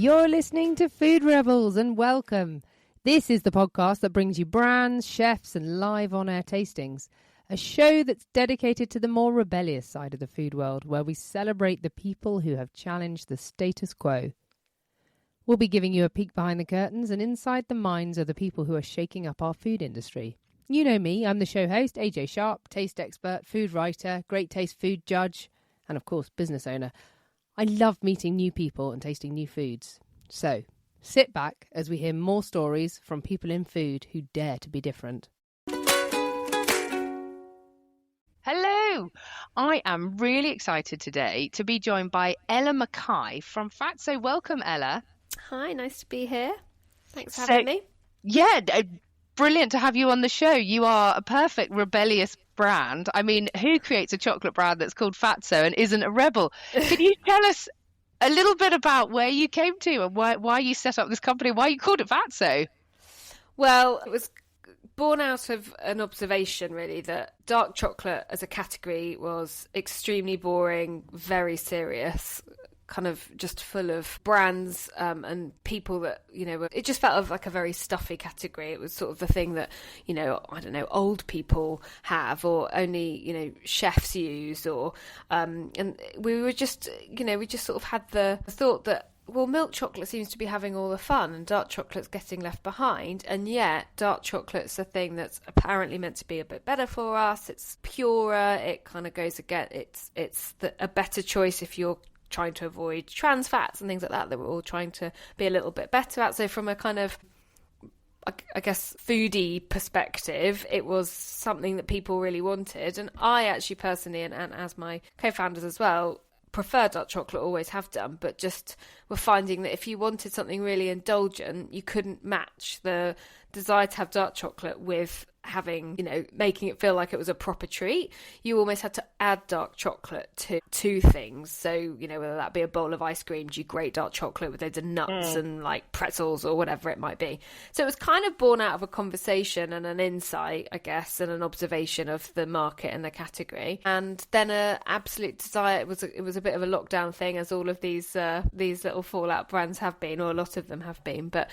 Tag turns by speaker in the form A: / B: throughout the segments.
A: You're listening to Food Rebels, and welcome. This is the podcast that brings you brands, chefs, and live on-air tastings. A show that's dedicated to the more rebellious side of the food world, where we celebrate the people who have challenged the status quo. We'll be giving you a peek behind the curtains and inside the minds of the people who are shaking up our food industry. You know me, I'm the show host, AJ Sharp, taste expert, food writer, great taste food judge, and of course, business owner. I love meeting new people and tasting new foods. So, sit back as we hear more stories from people in food who dare to be different. Hello! I am really excited today to be joined by Ella Mckay from Fatso. Welcome, Ella.
B: Hi, nice to be here. Thanks for having me.
A: Yeah, brilliant to have you on the show. You are a perfect rebellious brand. I mean, who creates a chocolate brand that's called Fatso and isn't a rebel? Can you tell us a little bit about where you came to and why you set up this company, why you called it Fatso?
B: Well, it was born out of an observation, really, that dark chocolate as a category was extremely boring, very serious, kind of just full of brands and people that, you know, it just felt like a very stuffy category. It was sort of the thing that, you know, I don't know, old people have or only, you know, chefs use or and we were just, you know, we just sort of had the thought that, well, milk chocolate seems to be having all the fun and dark chocolate's getting left behind, and yet dark chocolate's a thing that's apparently meant to be a bit better for us. It's purer, it kind of goes again, it's a better choice if you're trying to avoid trans fats and things like that we're all trying to be a little bit better at. So from a kind of, I guess, foodie perspective, it was something that people really wanted. And I actually personally, and as my co-founders as well, prefer dark chocolate, always have done, but just were finding that if you wanted something really indulgent, you couldn't match the desire to have dark chocolate with having, you know, making it feel like it was a proper treat. You almost had to add dark chocolate to things. So, you know, whether that be a bowl of ice cream, do you grate dark chocolate with loads of nuts and like pretzels or whatever it might be. So it was kind of born out of a conversation and an insight, I guess, and an observation of the market and the category. And then a absolute desire. It was a bit of a lockdown thing, as all of these little fallout brands have been, or a lot of them have been, but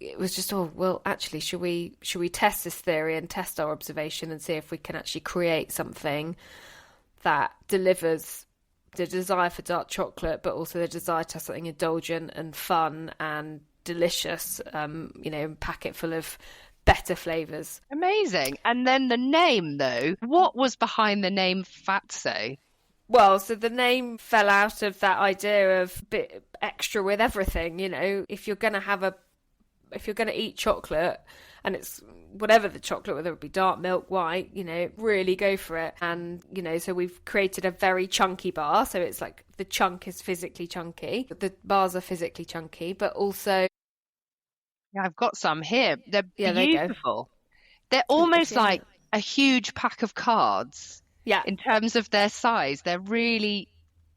B: it was just, oh, well, actually, should we test this theory and test our observation and see if we can actually create something that delivers the desire for dark chocolate, but also the desire to have something indulgent and fun and delicious, you know, packet full of better flavours.
A: Amazing. And then the name, though, what was behind the name Fatso?
B: Well, so the name fell out of that idea of bit extra with everything, you know, if you're going to eat chocolate and it's whatever the chocolate, whether it be dark milk, white, you know, really go for it. And, you know, so we've created a very chunky bar. So it's like the chunk is physically chunky. The bars are physically chunky, but also...
A: Yeah, I've got some here. They're beautiful. They're almost like a huge pack of cards.
B: Yeah.
A: In terms of their size. They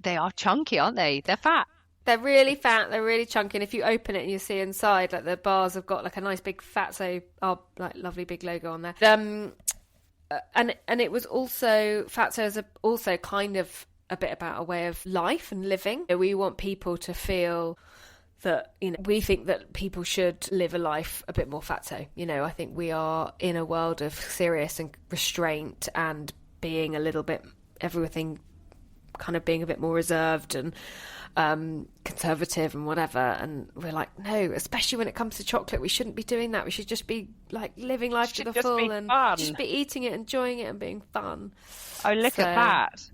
A: are chunky, aren't they? They're fat.
B: They're really fat, they're really chunky, and if you open it and you see inside, like the bars have got like a nice big Fatso, like lovely big logo on there. And it was also, Fatso is also kind of a bit about a way of life and living. We want people to feel that, you know, we think that people should live a life a bit more Fatso. You know, I think we are in a world of serious and restraint and being a little bit, everything kind of being a bit more reserved and conservative and whatever, and we're like, no, especially when it comes to chocolate, we shouldn't be doing that. We should just be like living life to the full and just be eating it, enjoying it and being fun.
A: Oh, look at that.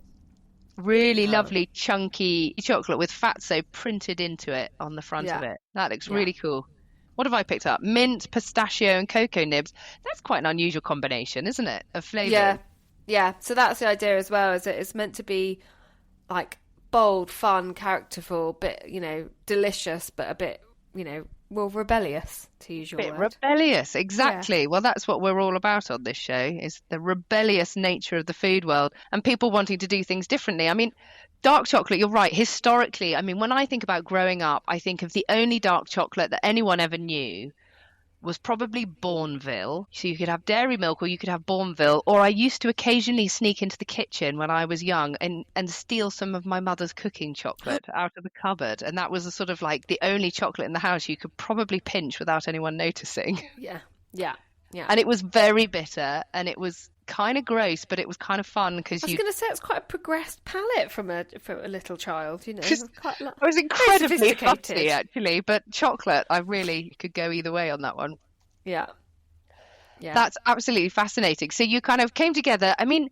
A: Really lovely chunky chocolate with Fatso printed into it on the front of it. That looks really cool. What have I picked up? Mint, pistachio and cocoa nibs. That's quite an unusual combination, isn't it, of flavour?
B: Yeah, so that's the idea as well, is that it's meant to be like bold, fun, characterful, bit, you know, delicious, but a bit, you know, well, rebellious, to use your word.
A: Rebellious, exactly. Yeah. Well, that's what we're all about on this show, is the rebellious nature of the food world and people wanting to do things differently. I mean, dark chocolate, you're right, historically, I mean, when I think about growing up, I think of the only dark chocolate that anyone ever knew
C: was probably Bourneville. So you could have dairy milk or you could have Bourneville. Or I used to occasionally sneak into the kitchen when I was young and steal some of my mother's cooking chocolate out of the cupboard. And that was a sort of like the only chocolate in the house you could probably pinch without anyone noticing.
B: Yeah, yeah, yeah.
C: And it was very bitter and it was kind of gross, but it was kind of fun because
B: I was going to say it's quite a progressed palate for a little child, you know.
C: I was incredibly fussy actually, but chocolate, I really could go either way on that one.
B: Yeah. Yeah.
C: That's absolutely fascinating. So you kind of came together. I mean,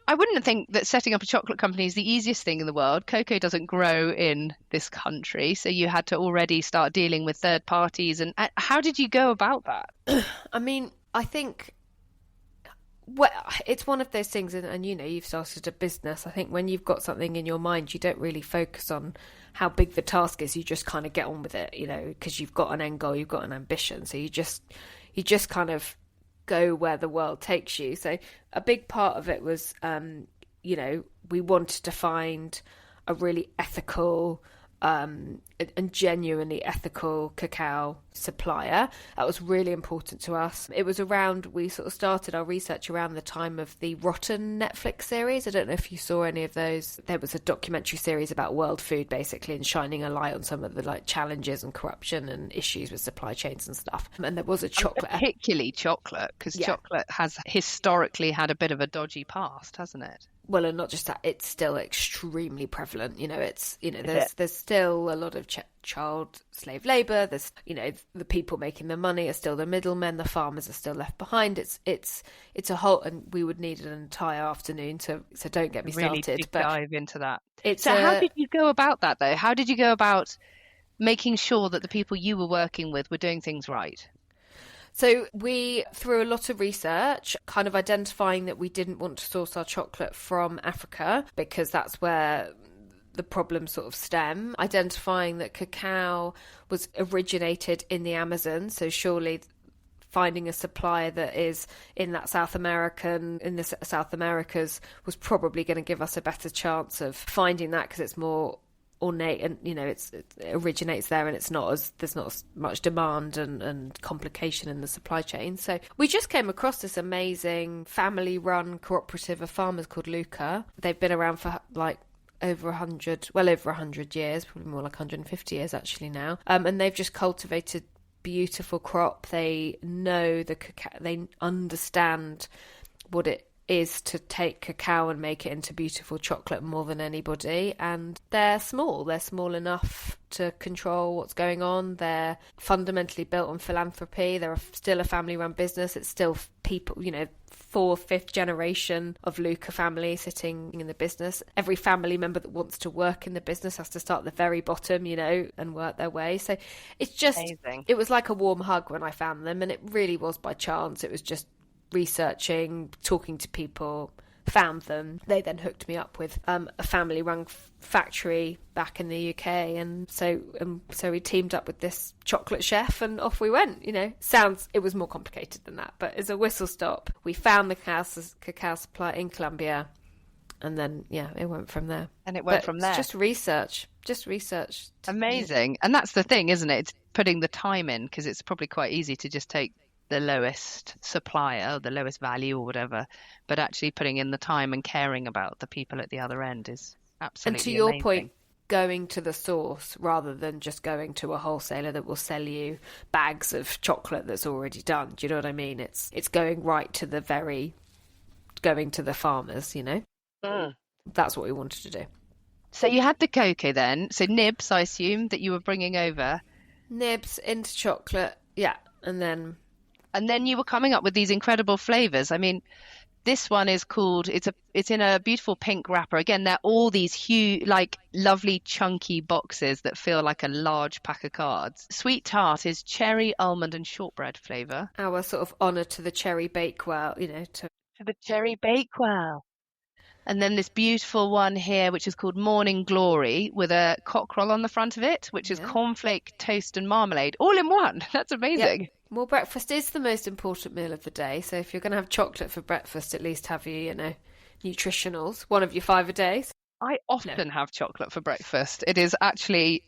C: I wouldn't think that setting up a chocolate company is the easiest thing in the world. Cocoa doesn't grow in this country, so you had to already start dealing with third parties. And how did you go about that?
B: I mean, I think well, it's one of those things, and you know, you've started a business. I think when you've got something in your mind, you don't really focus on how big the task is. You just kind of get on with it, you know, because you've got an end goal, you've got an ambition. So you just kind of go where the world takes you. So a big part of it was, you know, we wanted to find a really ethical and genuinely ethical cacao supplier. That was really important to us. It was we sort of started our research around the time of the Rotten Netflix series. I don't know if you saw any of those. There was a documentary series about world food basically, and shining a light on some of the like challenges and corruption and issues with supply chains and stuff. And there was a chocolate,
C: particularly chocolate, because chocolate has historically had a bit of a dodgy past, hasn't it?
B: Well, and not just that, it's still extremely prevalent. You know, there's still a lot of child slave labour. There's, you know, the people making the money are still the middlemen. The farmers are still left behind. It's a whole, and we would need an entire afternoon so don't get me
C: really
B: started.
C: But dive into that.
B: So
C: how did you go about that though? How did you go about making sure that the people you were working with were doing things right?
B: So we, through a lot of research, kind of identifying that we didn't want to source our chocolate from Africa because that's where the problems sort of stem. Identifying that cacao was originated in the Amazon, so surely finding a supplier that is in the South Americas was probably going to give us a better chance of finding that because it's more ornate and, you know, it originates there and there's not as much demand and complication in the supply chain. So we just came across this amazing family-run cooperative of farmers called Luca. They've been around for like over 100 years, probably more like 150 years actually now. And they've just cultivated beautiful crop. They know the cacao, they understand what it is to take cacao and make it into beautiful chocolate more than anybody, and they're small enough to control what's going on. They're fundamentally built on philanthropy. They're still a family-run business. It's still people, you know, 4th, 5th generation of Luca family sitting in the business. Every family member that wants to work in the business has to start at the very bottom, you know, and work their way. So it's just amazing. It was like a warm hug when I found them, and it really was by chance. It was just researching, talking to people, found them. They then hooked me up with a family-run factory back in the UK, and so we teamed up with this chocolate chef, and off we went. You know, it was more complicated than that, but as a whistle stop, we found the cacao supply in Colombia, and then it went from there.
C: And it went from there.
B: Just research.
C: Amazing, and that's the thing, isn't it? It's putting the time in, because it's probably quite easy to just take the lowest supplier, the lowest value or whatever, but actually putting in the time and caring about the people at the other end is absolutely
B: And to your
C: amazing.
B: point, going to the source rather than just going to a wholesaler that will sell you bags of chocolate that's already done. Do you know what I mean? It's going right to going to the farmers, you know? That's what we wanted to do.
C: So you had the cocoa then, so nibs, I assume, that you were bringing over.
B: Nibs into chocolate, yeah, and then
C: you were coming up with these incredible flavours. I mean, this one is called, it's in a beautiful pink wrapper. Again, they're all these huge, like lovely chunky boxes that feel like a large pack of cards. Sweet tart is cherry, almond and shortbread flavour.
B: Our sort of honour to the cherry bakewell, you know. To
C: the cherry bakewell. And then this beautiful one here, which is called Morning Glory, with a cockerel on the front of it, which is cornflake, toast and marmalade, all in one. That's amazing.
B: Yeah. Well, breakfast is the most important meal of the day. So if you're going to have chocolate for breakfast, at least have you know, nutritionals, one of your 5 a day.
C: I often have chocolate for breakfast. It is actually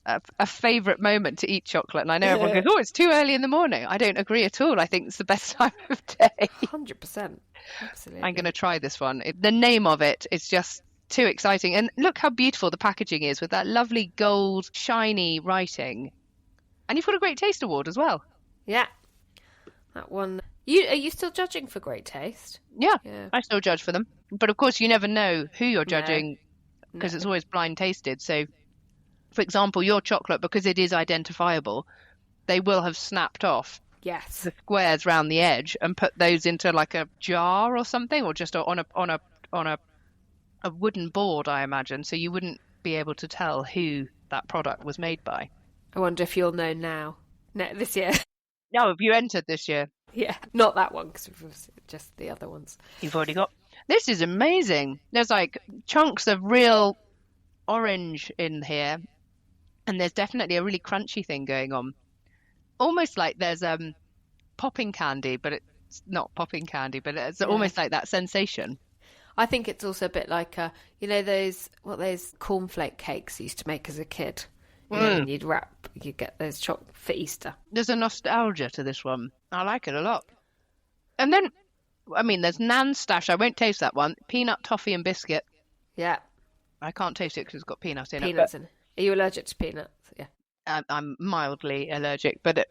C: a favourite moment to eat chocolate. And I know everyone goes, oh, it's too early in the morning. I don't agree at all. I think it's the best time of day.
B: 100%. Absolutely.
C: I'm going to try this one. The name of it is just too exciting. And look how beautiful the packaging is with that lovely gold, shiny writing. And you've got a Great Taste Award as well.
B: Yeah. That one. Are you still judging for Great Taste?
C: Yeah, I still judge for them. But of course, you never know who you're judging because it's always blind tasted. So, for example, your chocolate, because it is identifiable, they will have snapped off the squares round the edge and put those into like a jar or something, or just on a wooden board, I imagine. So you wouldn't be able to tell who that product was made by.
B: I wonder if you'll know now, this year.
C: No, have you entered this year?
B: Yeah, not that one, because it was just the other ones.
C: You've already got. This is amazing. There's like chunks of real orange in here, and there's definitely a really crunchy thing going on. Almost like there's popping candy, but it's not popping candy, but it's almost like that sensation.
B: I think it's also a bit like those cornflake cakes I used to make as a kid. And you'd get those chocolate for Easter.
C: There's a nostalgia to this one. I like it a lot. And then, I mean, there's Nan Stash. I won't taste that one. Peanut, toffee and biscuit.
B: Yeah.
C: I can't taste it because it's got peanuts in
B: it. Are you allergic to peanuts? Yeah.
C: I'm mildly allergic, but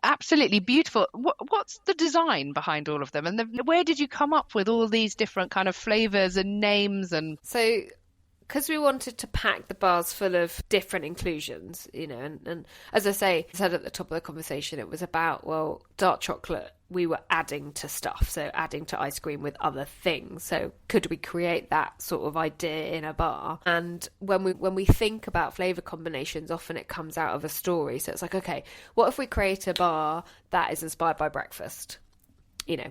C: absolutely beautiful. What's the design behind all of them? And where did you come up with all these different kind of flavours and names? And
B: so, because we wanted to pack the bars full of different inclusions, and as I said at the top of the conversation, it was about, well, dark chocolate, we were adding to stuff, so adding to ice cream with other things. So could we create that sort of idea in a bar? And when we think about flavour combinations, often it comes out of a story. So it's like, okay, what if we create a bar that is inspired by breakfast?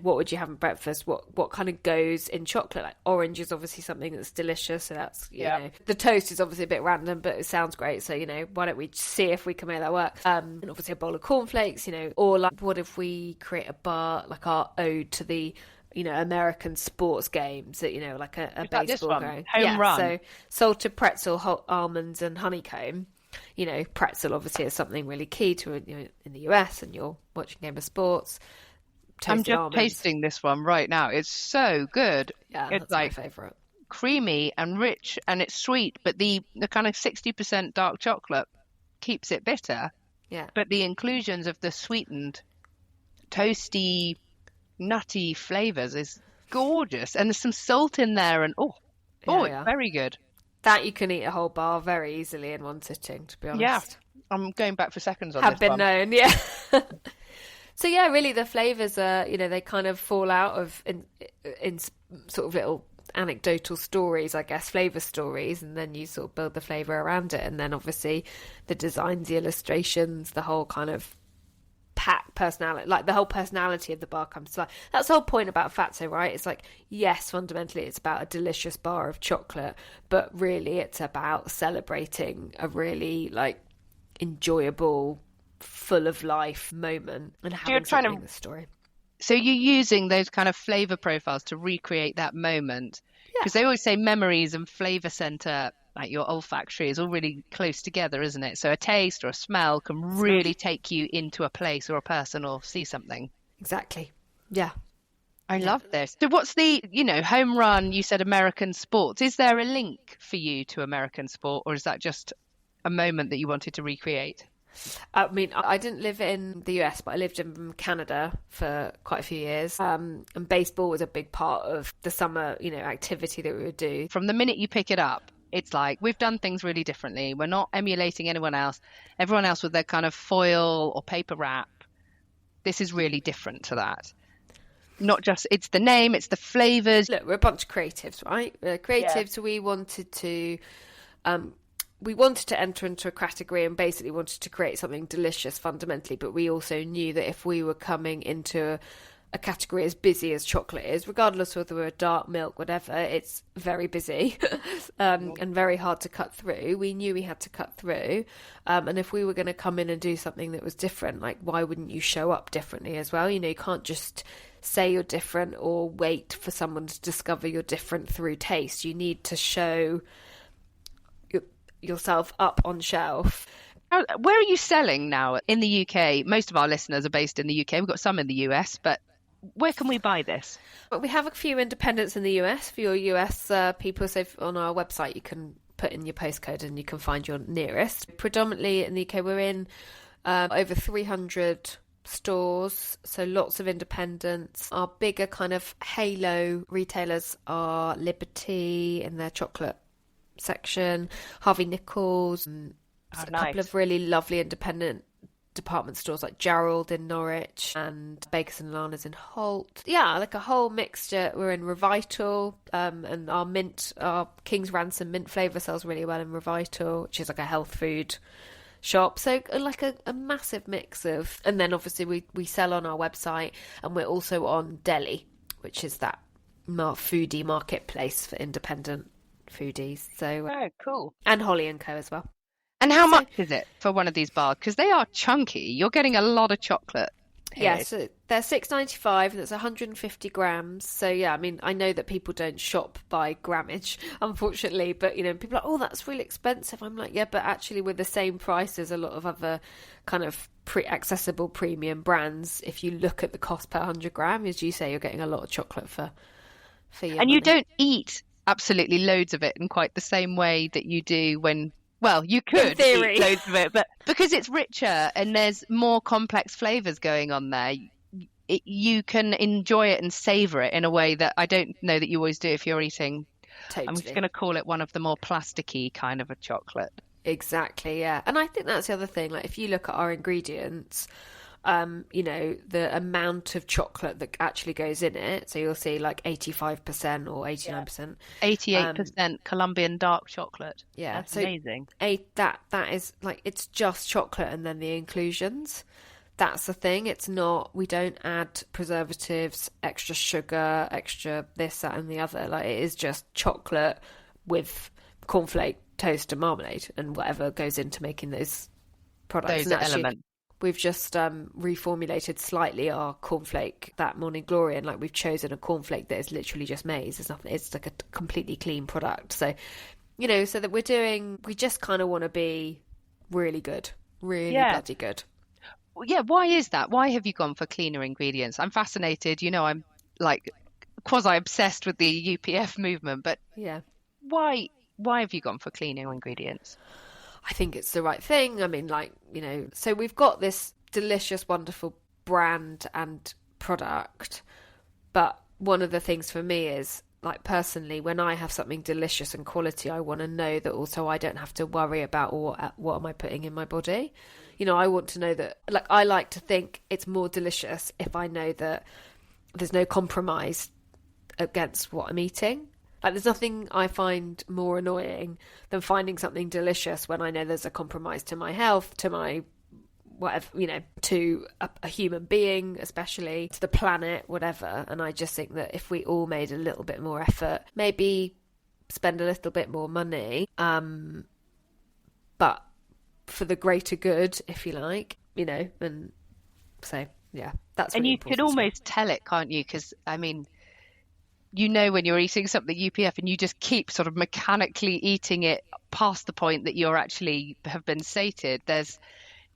B: What would you have for breakfast? What kind of goes in chocolate? Like orange is obviously something that's delicious. So that's, the toast is obviously a bit random, but it sounds great. So, why don't we see if we can make that work? And obviously a bowl of cornflakes, or like, what if we create a bar, like our ode to the, American sports games that, like a baseball game.
C: Home run.
B: So salted pretzel, hot almonds and honeycomb. Pretzel obviously is something really key to, in the US, and you're watching Game of Sports.
C: I'm just tasting this one right now. It's so good.
B: Yeah,
C: it's
B: that's
C: like
B: my favourite.
C: Creamy and rich, and it's sweet, but the kind of 60% dark chocolate keeps it bitter.
B: Yeah.
C: But the inclusions of the sweetened, toasty, nutty flavours is gorgeous. And there's some salt in there, and it's very good.
B: That you can eat a whole bar very easily in one sitting, to be honest.
C: Yeah, I'm going back for seconds on this one.
B: Have been known, yeah. So yeah, really the flavours are, they kind of fall out of in sort of little anecdotal stories, I guess, flavour stories, and then you sort of build the flavour around it. And then obviously the designs, the illustrations, the whole kind of pack personality, like the whole personality of the bar comes to life. That's the whole point about Fatso, right? It's like, yes, fundamentally it's about a delicious bar of chocolate, but really it's about celebrating a really like enjoyable, full of life moment and having something in the story.
C: So you're using those kind of flavour profiles to recreate that moment, because they always say memories and flavour centre, like your olfactory, is all really close together, isn't it? So a taste or a smell can really take you into a place or a person or see something.
B: Exactly. Yeah.
C: I love this. So what's the, home run? You said American sports. Is there a link for you to American sport, or is that just a moment that you wanted to recreate?
B: I mean, I didn't live in the US, but I lived in Canada for quite a few years. And baseball was a big part of the summer, activity that we would do.
C: From the minute you pick it up, it's like, we've done things really differently. We're not emulating anyone else. Everyone else with their kind of foil or paper wrap. This is really different to that. Not just, it's the name, it's the flavours.
B: Look, we're a bunch of creatives, right? We're creatives. Yeah. We wanted to enter into a category and basically wanted to create something delicious fundamentally, but we also knew that if we were coming into a category as busy as chocolate is, regardless whether we're dark milk, whatever, it's very busy and very hard to cut through. We knew we had to cut through. And if we were going to come in and do something that was different, like, why wouldn't you show up differently as well? You can't just say you're different or wait for someone to discover you're different through taste. You need to show yourself up on shelf.
C: Where are you selling now in the UK? Most of our listeners are based in the UK. We've got some in the US, but where can we buy this?
B: But we have a few independents in the US for your US people. So on our website, you can put in your postcode and you can find your nearest. Predominantly in the UK, we're in over 300 stores, so lots of independents. Our bigger kind of halo retailers are Liberty in their chocolate section, Harvey Nichols, and a couple of really lovely independent department stores like Gerald in Norwich and Bakers and Lana's in Holt. Yeah, like a whole mixture. We're in Revital, and our King's Ransom mint flavour sells really well in Revital, which is like a health food shop. So like a massive mix of, and then obviously we sell on our website, and we're also on Deli, which is that foodie marketplace for independent foodies. So
C: cool.
B: And Holly & Co as well.
C: And how much is it for one of these bars? Because they are chunky. You're getting a lot of chocolate here.
B: Yeah, so they're $6.95 and it's 150 grams. So yeah, I mean, I know that people don't shop by grammage, unfortunately, but you know, people are like, oh, that's really expensive. I'm like, yeah, but actually we're the same price as a lot of other kind of accessible premium brands. If you look at the cost per 100 gram, as you say, you're getting a lot of chocolate for your money.
C: You don't eat absolutely loads of it in quite the same way that you do when... Well, you could eat loads of it, but because it's richer and there's more complex flavours going on there, you can enjoy it and savour it in a way that I don't know that you always do if you're eating. Totally. I'm just going to call it one of the more plasticky kind of a chocolate.
B: Exactly, yeah. And I think that's the other thing. Like if you look at our ingredients, you know, the amount of chocolate that actually goes in it. So you'll see like 85% or 89%.
C: 88% Colombian dark chocolate.
B: Yeah.
C: That's amazing.
B: That is like, it's just chocolate and then the inclusions. That's the thing. It's not, we don't add preservatives, extra sugar, extra this, that and the other. Like it is just chocolate with cornflake, toast and marmalade and whatever goes into making those products.
C: Those elements.
B: We've just reformulated slightly our cornflake that Morning Glory, and like we've chosen a cornflake that is literally just maize. There's nothing. It's like a completely clean product. So, you know, so that we just kind of want to be really good, really bloody good.
C: Yeah. Why is that? Why have you gone for cleaner ingredients? I'm fascinated. You know, I'm like quasi obsessed with the UPF movement, but
B: yeah,
C: why have you gone for cleaner ingredients?
B: I think it's the right thing. I mean, like, you know, so we've got this delicious, wonderful brand and product. But one of the things for me is, like, personally, when I have something delicious and quality, I want to know that also I don't have to worry about what am I putting in my body. You know, I want to know that, like, I like to think it's more delicious if I know that there's no compromise against what I'm eating. Like, there's nothing I find more annoying than finding something delicious when I know there's a compromise to my health, to my whatever, you know, to a human being, especially to the planet, whatever. And I just think that if we all made a little bit more effort, maybe spend a little bit more money, but for the greater good, if you like, you know, and so, yeah, that's really important.
C: And you could almost tell it, can't you? Because, I mean, you know when you're eating something UPF and you just keep sort of mechanically eating it past the point that you're actually have been sated.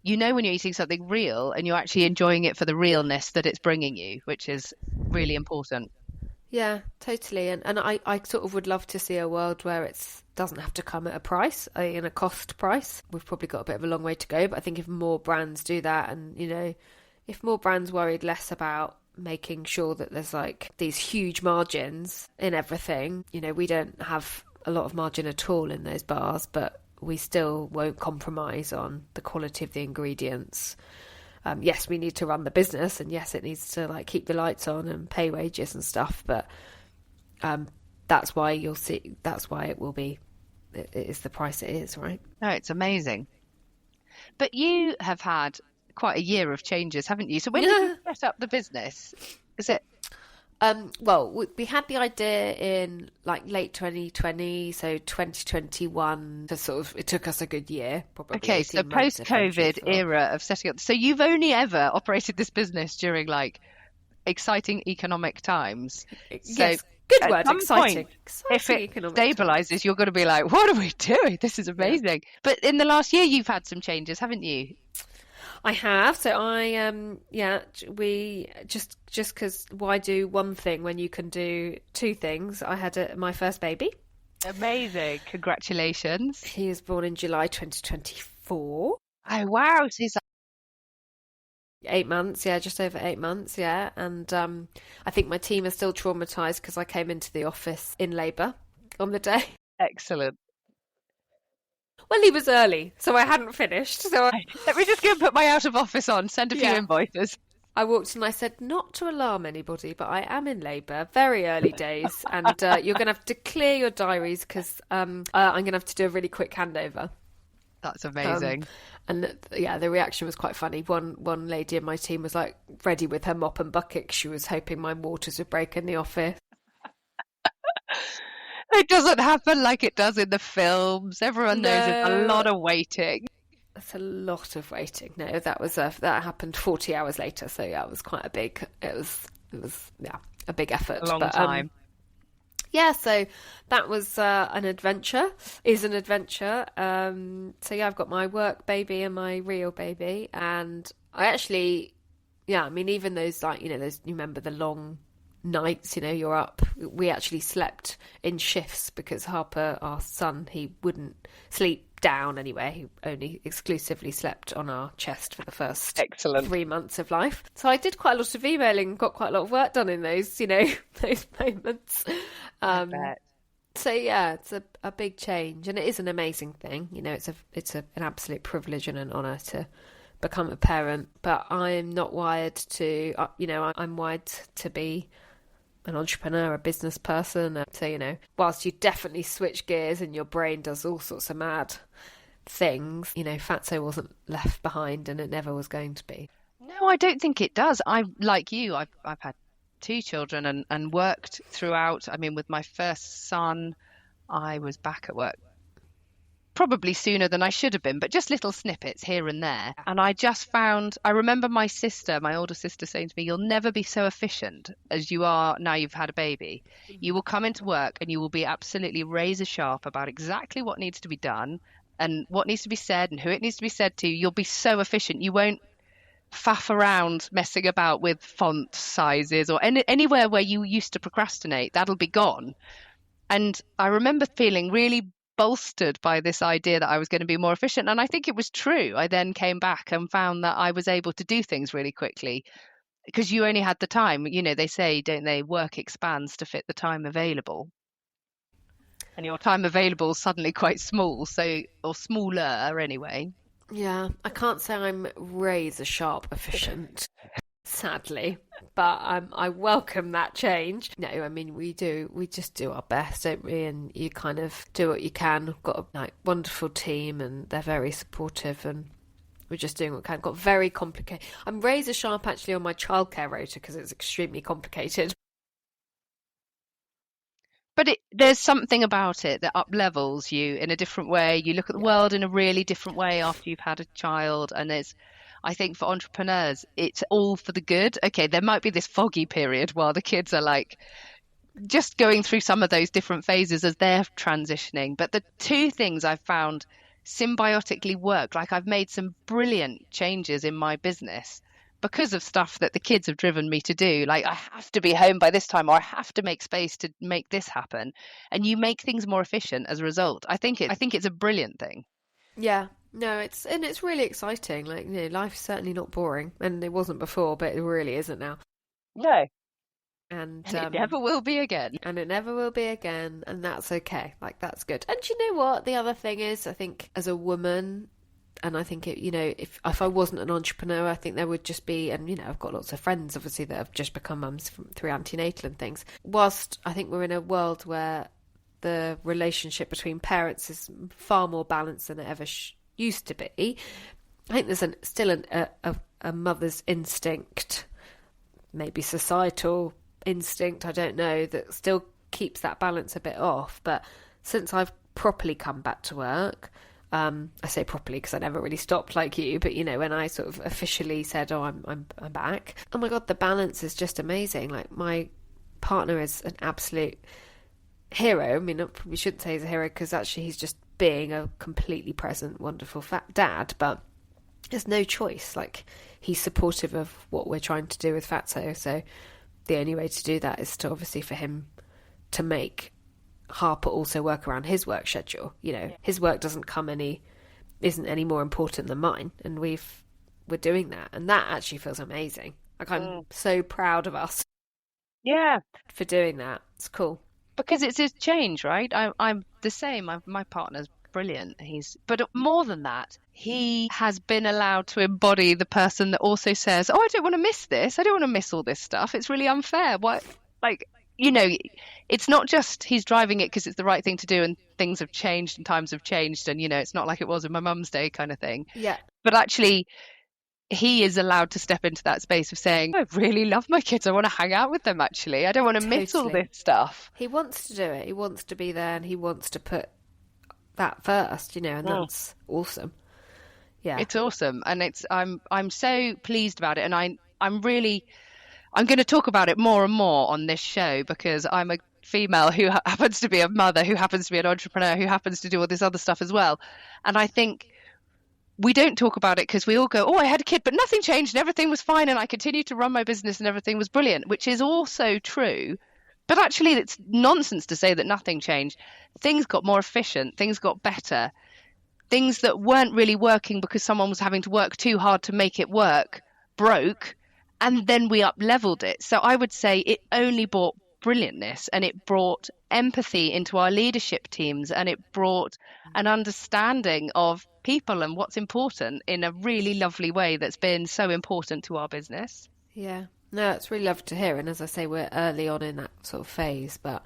C: You know when you're eating something real and you're actually enjoying it for the realness that it's bringing you, which is really important.
B: Yeah, totally. And I sort of would love to see a world where it doesn't have to come at a price, in a cost price. We've probably got a bit of a long way to go, but I think if more brands do that and, you know, if more brands worried less about making sure that there's like these huge margins in everything, you know, we don't have a lot of margin at all in those bars, but we still won't compromise on the quality of the ingredients. Yes, we need to run the business, and yes, it needs to like keep the lights on and pay wages and stuff, but that's why you'll see, that's why it will be, it is the price it is, right?
C: No, it's amazing. But you have had quite a year of changes, haven't you? So when did you set up the business? Is it?
B: Well, we had the idea in like late 2020, so 2021. It took us a good year, probably.
C: Okay, so post-COVID era of setting up. So you've only ever operated this business during like exciting economic times.
B: Yes, Good
C: At
B: word,
C: some
B: exciting.
C: point,
B: Exciting
C: if it
B: economic
C: stabilises, you're going to be like, what are we doing? This is amazing. But in the last year, you've had some changes, haven't you?
B: I have. So we just because why do one thing when you can do two things? I had my first baby.
C: Amazing. Congratulations.
B: He was born in July 2024.
C: Oh, wow. So he's
B: 8 months, yeah, just over 8 months, yeah. And I think my team are still traumatised because I came into the office in labour on the day.
C: excellent.
B: Well, he was early, so I hadn't finished. So
C: Let me just go and put my out of office on, send a few
B: Yeah.
C: invoices.
B: I walked and I said, not to alarm anybody, but I am in labour, very early days, and you're going to have to clear your diaries because I'm going to have to do a really quick handover.
C: That's amazing.
B: And yeah, the reaction was quite funny. One lady in my team was like ready with her mop and bucket 'cause she was hoping my waters would break in the office.
C: It doesn't happen like it does in the films. Everyone knows it's a lot of waiting.
B: That's a lot of waiting. No, that happened 40 hours later. So yeah, it was quite a big. It was a big effort.
C: A long time.
B: Yeah, so that was an adventure. Is an adventure. So yeah, I've got my work baby and my real baby, and I actually, I mean, even those those you remember the long nights, you're up. We actually slept in shifts because Harper, our son, he wouldn't sleep down anywhere. He only exclusively slept on our chest for the first
C: Excellent.
B: 3 months of life. So I did quite a lot of emailing, got quite a lot of work done in those, those moments.
C: I bet.
B: So yeah, it's a big change, and it is an amazing thing. It's an absolute privilege and an honour to become a parent. But I'm not wired to, I'm wired to be an entrepreneur, a business person. So, whilst you definitely switch gears and your brain does all sorts of mad things, Fatso wasn't left behind, and it never was going to be.
C: No, I don't think it does. Like you, I've had 2 children and worked throughout. I mean, with my first son, I was back at work probably sooner than I should have been, but just little snippets here and there. And I remember my older sister saying to me, you'll never be so efficient as you are now you've had a baby. You will come into work and you will be absolutely razor sharp about exactly what needs to be done and what needs to be said and who it needs to be said to. You'll be so efficient. You won't faff around messing about with font sizes or anywhere where you used to procrastinate. That'll be gone. And I remember feeling really bolstered by this idea that I was going to be more efficient. And I think it was true. I then came back and found that I was able to do things really quickly because you only had the time. They say, don't they, work expands to fit the time available. And your time available is suddenly quite small, or smaller anyway.
B: Yeah, I can't say I'm razor sharp efficient, sadly, but I welcome that change. No, I mean, we just do our best, don't we? And you kind of do what you can. We've got a wonderful team and they're very supportive, and we're just doing what we can. Got very complicated. I'm razor sharp actually on my childcare rota because it's extremely complicated.
C: But there's something about it that up-levels you in a different way. You look at the world in a really different way after you've had a child. And I think for entrepreneurs, it's all for the good. Okay, there might be this foggy period while the kids are like just going through some of those different phases as they're transitioning. But the 2 things I've found symbiotically work, like I've made some brilliant changes in my business because of stuff that the kids have driven me to do. Like I have to be home by this time, or I have to make space to make this happen. And you make things more efficient as a result. I think it's a brilliant thing.
B: Yeah, no, it's really exciting. Like, life's certainly not boring, and it wasn't before, but it really isn't now.
C: No.
B: And
C: it never will be again.
B: And it never will be again, and that's okay. Like, that's good. And you know what? The other thing is, I think as a woman, and I think if I wasn't an entrepreneur, I think there would just be, and I've got lots of friends obviously that have just become mums through antenatal and things. Whilst I think we're in a world where the relationship between parents is far more balanced than it ever used to be, I think there's still a mother's instinct, maybe societal instinct, I don't know, that still keeps that balance a bit off. But since I've properly come back to work, I say properly because I never really stopped like you, but when I sort of officially said, "Oh, I'm back," oh my God, the balance is just amazing. Like partner is an absolute hero. I mean, I probably shouldn't say he's a hero because actually he's just being a completely present, wonderful fat dad, but there's no choice. Like, he's supportive of what we're trying to do with Fatso, so the only way to do that is to obviously for him to make Harper also work around his work schedule. You know, his work isn't any more important than mine, and we're doing that, and that actually feels amazing. Like, I'm so proud of us.
C: Yeah,
B: for doing that. It's cool.
C: Because it's his change, right? I'm the same. My partner's brilliant. But more than that, he has been allowed to embody the person that also says, "Oh, I don't want to miss this. I don't want to miss all this stuff. It's really unfair." What, like, you know, it's not just he's driving it because it's the right thing to do, and things have changed and times have changed, and you know, it's not like it was in my mum's day kind of thing.
B: Yeah.
C: But actually, he is allowed to step into that space of saying, I really love my kids. I want to hang out with them, actually. I don't want to miss all this stuff.
B: He wants to do it. He wants to be there, and he wants to put that first, you know, and that's awesome. Yeah.
C: It's awesome. And I'm so pleased about it. And I'm going to talk about it more and more on this show, because I'm a female who happens to be a mother, who happens to be an entrepreneur, who happens to do all this other stuff as well. And I think we don't talk about it because we all go, oh, I had a kid, but nothing changed and everything was fine and I continued to run my business and everything was brilliant, which is also true. But actually, it's nonsense to say that nothing changed. Things got more efficient. Things got better. Things that weren't really working because someone was having to work too hard to make it work broke, and then we up-leveled it. So I would say it only brought brilliantness, and it brought empathy into our leadership teams, and it brought an understanding of people and what's important in a really lovely way that's been so important to our business.
B: Yeah, no, it's really lovely to hear. And as I say, we're early on in that sort of phase, but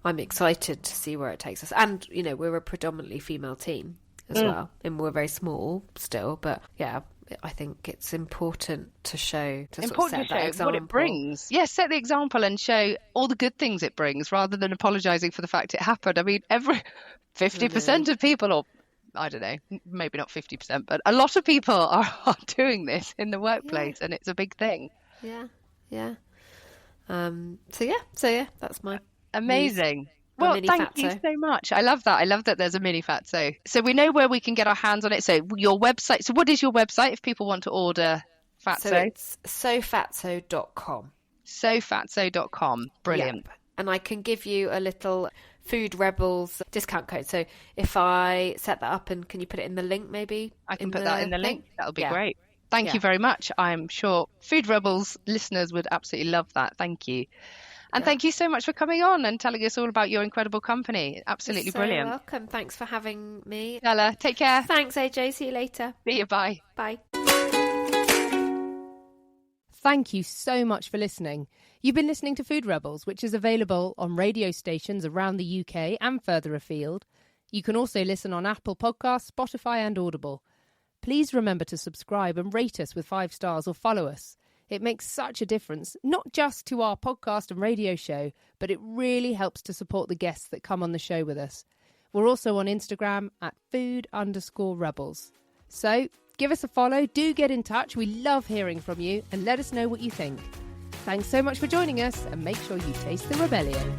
B: I'm excited to see where it takes us. And, you know, we're a predominantly female team as well, and we're very small still, but yeah, I think it's important to show, to sort of set that example.
C: What it brings. Yes, set the example and show all the good things it brings, rather than apologising for the fact it happened. I mean, 50% of people, or I don't know, maybe not 50%, but a lot of people are doing this in the workplace, and it's a big thing.
B: Yeah. So yeah, that's my
C: amazing.
B: News.
C: Well, thank you so much. I love that. I love that there's a mini Fatso. So we know where we can get our hands on it. So your website. So what is your website if people want to order Fatso?
B: So it's sofatso.com.
C: Sofatso.com. Brilliant.
B: Yep. And I can give you a little Food Rebels discount code. So if I set that up, and can you put it in the link maybe?
C: I can put that in the link. That'll be great. Thank you very much. I'm sure Food Rebels listeners would absolutely love that. Thank you. And thank you so much for coming on and telling us all about your incredible company. Absolutely brilliant.
B: You're welcome. Thanks for having me.
C: Ella, take care.
B: Thanks, AJ. See you later.
C: See you. Bye.
B: Bye.
A: Thank you so much for listening. You've been listening to Food Rebels, which is available on radio stations around the UK and further afield. You can also listen on Apple Podcasts, Spotify and Audible. Please remember to subscribe and rate us with 5 stars or follow us. It makes such a difference, not just to our podcast and radio show, but it really helps to support the guests that come on the show with us. We're also on Instagram at food_rebels. So give us a follow, do get in touch. We love hearing from you, and let us know what you think. Thanks so much for joining us, and make sure you taste the rebellion.